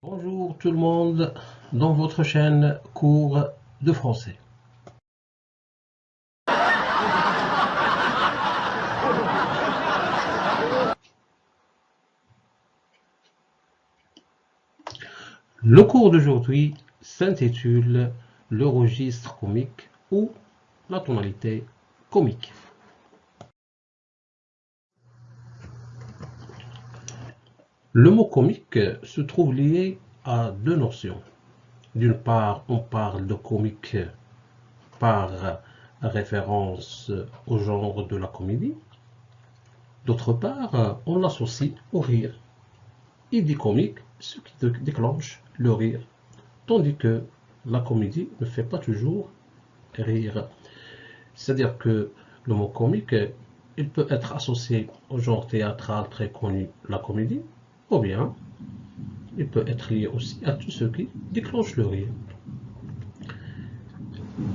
Bonjour tout le monde dans votre chaîne cours de français. Le cours d'aujourd'hui s'intitule le registre comique ou la tonalité comique. Le mot comique se trouve lié à deux notions. D'une part, on parle de comique par référence au genre de la comédie. D'autre part, on l'associe au rire. Il dit comique ce qui déclenche le rire, tandis que la comédie ne fait pas toujours rire. C'est-à-dire que le mot comique, il peut être associé au genre théâtral très connu, la comédie, ou bien il peut être lié aussi à tout ce qui déclenche le rire.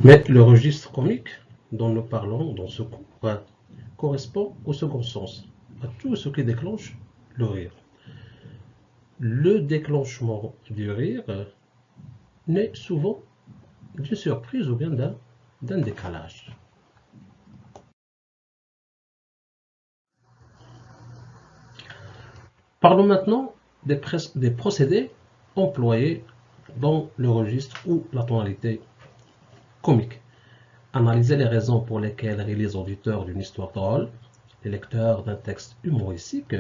Mais le registre comique dont nous parlons dans ce cours correspond au second sens, à tout ce qui déclenche le rire. Le déclenchement du rire naît souvent d'une surprise ou bien d'un décalage. Parlons maintenant des procédés employés dans le registre ou la tonalité comique. Analyser les raisons pour lesquelles rient les auditeurs d'une histoire drôle, les lecteurs d'un texte humoristique,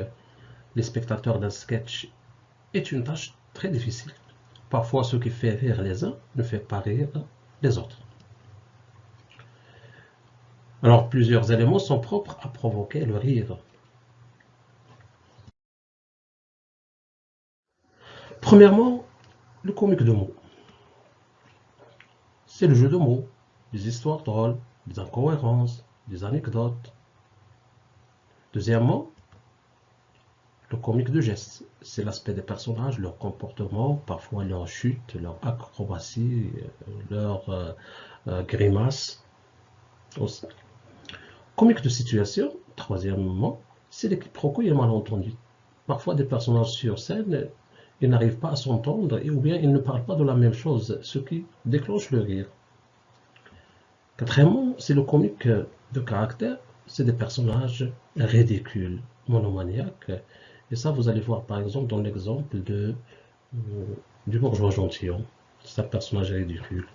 les spectateurs d'un sketch est une tâche très difficile. Parfois, ce qui fait rire les uns ne fait pas rire les autres. Alors, plusieurs éléments sont propres à provoquer le rire. Premièrement, le comique de mots. C'est le jeu de mots, des histoires drôles, des incohérences, des anecdotes. Deuxièmement, le comique de gestes. C'est l'aspect des personnages, leur comportement, parfois leur chute, leur acrobatie, leur grimace. Aussi. Comique de situation, troisièmement, c'est les quiproquos et les malentendus. Parfois, des personnages sur scène, ils n'arrivent pas à s'entendre ou bien ils ne parlent pas de la même chose, ce qui déclenche le rire. Quatrièmement, c'est le comique de caractère, c'est des personnages ridicules, monomaniaques. Et ça, vous allez voir par exemple dans l'exemple du bourgeois gentilhomme. C'est un personnage ridicule.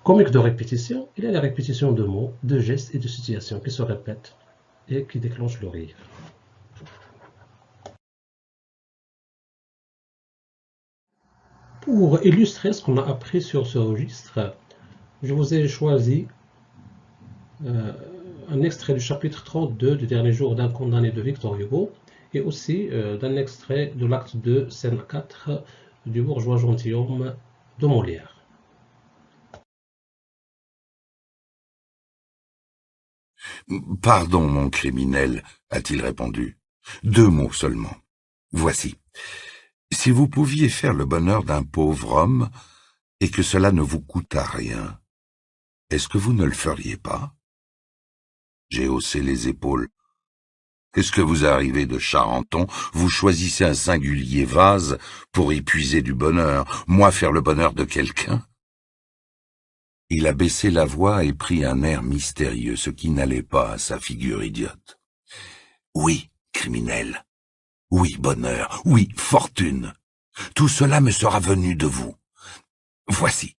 Comique de répétition, il y a la répétition de mots, de gestes et de situations qui se répètent et qui déclenchent le rire. Pour illustrer ce qu'on a appris sur ce registre, je vous ai choisi un extrait du chapitre 32 du dernier jour d'un condamné de Victor Hugo et aussi d'un extrait de l'acte 2, scène 4 du bourgeois gentilhomme de Molière. Pardon, mon criminel, a-t-il répondu. 2 mots seulement. Voici. Si vous pouviez faire le bonheur d'un pauvre homme, et que cela ne vous coûtât rien, est-ce que vous ne le feriez pas? J'ai haussé les épaules. Qu'est-ce que vous arrivez de Charenton? Vous choisissez un singulier vase pour y puiser du bonheur, moi faire le bonheur de quelqu'un? Il a baissé la voix et pris un air mystérieux, ce qui n'allait pas à sa figure idiote. Oui, criminel. Oui, bonheur. Oui, fortune. Tout cela me sera venu de vous. Voici.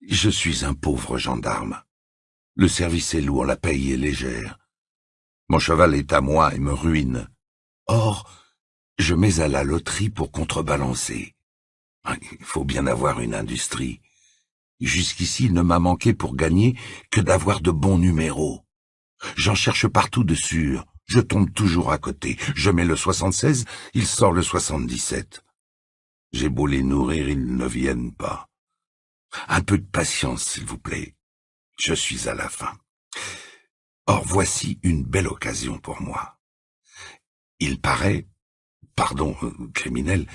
Je suis un pauvre gendarme. Le service est lourd, la paye est légère. Mon cheval est à moi et me ruine. Or, je mets à la loterie pour contrebalancer. Il faut bien avoir une industrie. Jusqu'ici, il ne m'a manqué pour gagner que d'avoir de bons numéros. J'en cherche partout de sûr. Je tombe toujours à côté. Je mets le 76, il sort le 77. J'ai beau les nourrir, ils ne viennent pas. Un peu de patience, s'il vous plaît. Je suis à la fin. Or, voici une belle occasion pour moi. Il paraît, pardon, criminel,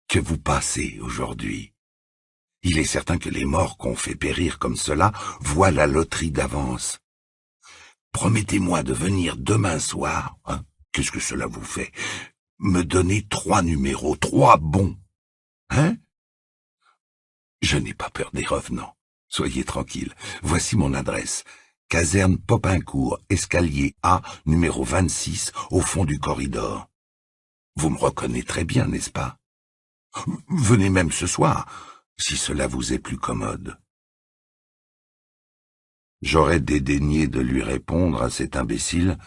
que vous passez aujourd'hui. Il est certain que les morts qu'on fait périr comme cela voient la loterie d'avance. Promettez-moi de venir demain soir, hein, qu'est-ce que cela vous fait? me donner 3 numéros, 3 bons. Hein? Je n'ai pas peur des revenants. Soyez tranquille. Voici mon adresse. Caserne Popincourt, escalier A, numéro 26, au fond du corridor. Vous me reconnaîtrez bien, n'est-ce pas? Venez même ce soir, si cela vous est plus commode. J'aurais dédaigné de lui répondre à cet imbécile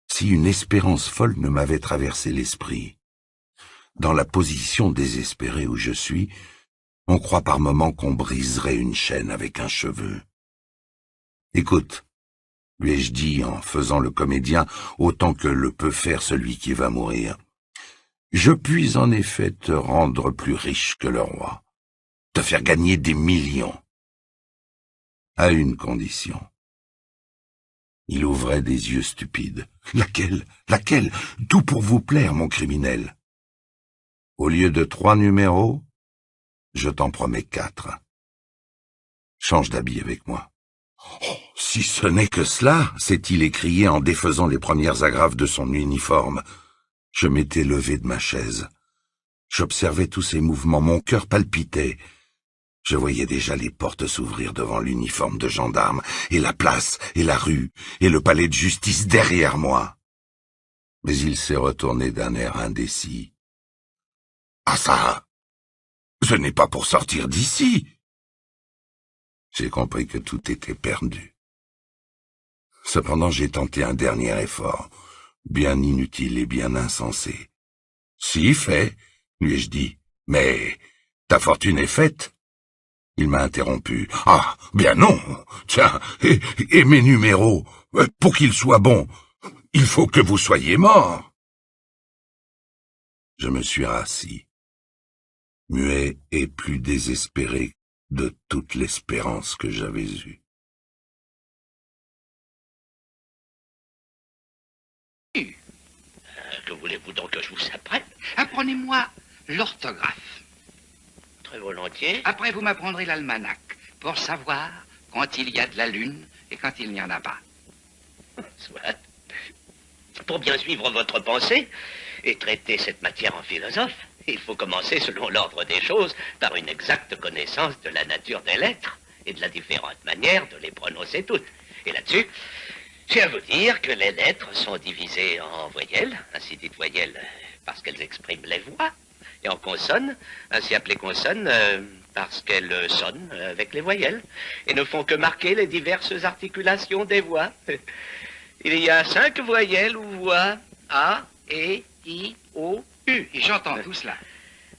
si une espérance folle ne m'avait traversé l'esprit. Dans la position désespérée où je suis, on croit par moments qu'on briserait une chaîne avec un cheveu. Écoute, lui ai-je dit en faisant le comédien autant que le peut faire celui qui va mourir. Je puis en effet te rendre plus riche que le roi, te faire gagner des millions. À une condition. Il ouvrait des yeux stupides. Laquelle? Laquelle? Tout pour vous plaire, mon criminel. Au lieu de 3 numéros, je t'en promets 4. Change d'habit avec moi. Oh, si ce n'est que cela, s'est-il écrié en défaisant les premières agrafes de son uniforme. Je m'étais levé de ma chaise. J'observais tous ses mouvements, mon cœur palpitait. Je voyais déjà les portes s'ouvrir devant l'uniforme de gendarme, et la place, et la rue, et le palais de justice derrière moi. Mais il s'est retourné d'un air indécis. « Ah ça, ce n'est pas pour sortir d'ici !» J'ai compris que tout était perdu. Cependant, j'ai tenté un dernier effort, bien inutile et bien insensé. « Si, fait, lui ai-je dit, mais ta fortune est faite. » Il m'a interrompu. « Ah, bien non. Tiens, et mes numéros, pour qu'ils soient bons, il faut que vous soyez morts. » Je me suis rassis, muet et plus désespéré de toute l'espérance que j'avais eue. Que voulez-vous donc que je vous apprenne? Apprenez-moi l'orthographe. Très volontiers. Après, vous m'apprendrez l'almanach, pour savoir quand il y a de la lune et quand il n'y en a pas. Soit. Pour bien suivre votre pensée et traiter cette matière en philosophe, il faut commencer selon l'ordre des choses par une exacte connaissance de la nature des lettres et de la différente manière de les prononcer toutes. Et là-dessus, j'ai à vous dire que les lettres sont divisées en voyelles, ainsi dites voyelles parce qu'elles expriment les voix, et en consonnes, ainsi appelées consonnes parce qu'elles sonnent avec les voyelles, et ne font que marquer les diverses articulations des voix. Il y a 5 voyelles ou voix, A, E, I, O, U. Et j'entends tout cela.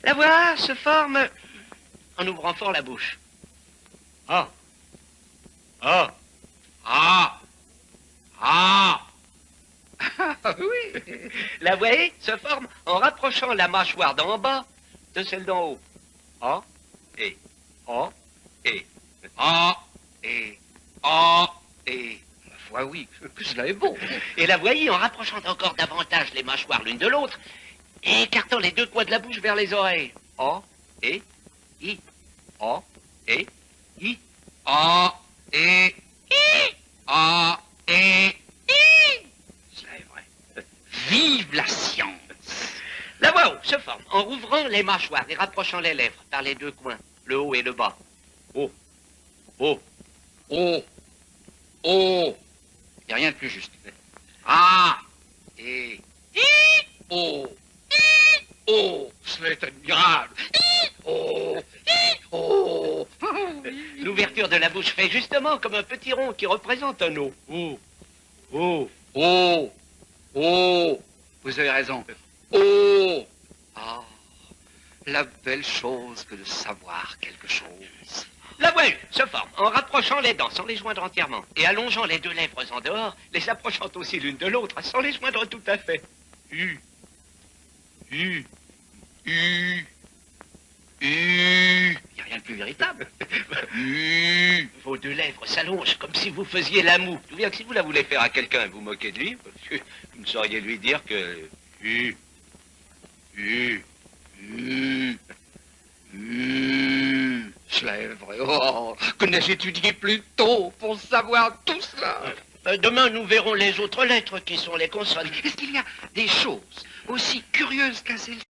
La voix se forme en ouvrant fort la bouche. A, A, A, A. Ah oui. La voix E se forme en rapprochant la mâchoire d'en bas de celle d'en haut. A, E, A, E, A, E, A, E. Ma foi, oui, que cela est beau. Et la voix I en rapprochant encore davantage les mâchoires l'une de l'autre et écartant les 2 coins de la bouche vers les oreilles. A, E, I, A, E, I, A, E, I, A, E, I. Cela est vrai. Vive la science. La voix O se forme en rouvrant les mâchoires et rapprochant les lèvres par les 2 coins, le haut et le bas. O, O, O, O. Il n'y a rien de plus juste. A, E, I, O, I, O. Cela est admirable. I, O, I, O. L'ouverture de la bouche fait justement comme un petit rond qui représente un O. O, O, O, O. Vous avez raison. O. Ah, la belle chose que de savoir quelque chose. La voix U se forme en rapprochant les dents sans les joindre entièrement et allongeant les 2 lèvres en dehors, les approchant aussi l'une de l'autre sans les joindre tout à fait. U, U, U, U. Il n'y a rien de plus véritable. U. Vos 2 lèvres s'allongent comme si vous faisiez la moue. Je veux dire que si vous la voulez faire à quelqu'un, vous moquez de lui, parce que vous ne sauriez lui dire que... U, U, U, U. Cela est vrai. Oh, que n'ai-je étudié plus tôt pour savoir tout cela? Demain, nous verrons les autres lettres qui sont les consonnes. Est-ce qu'il y a des choses aussi curieuses qu'à celle-ci?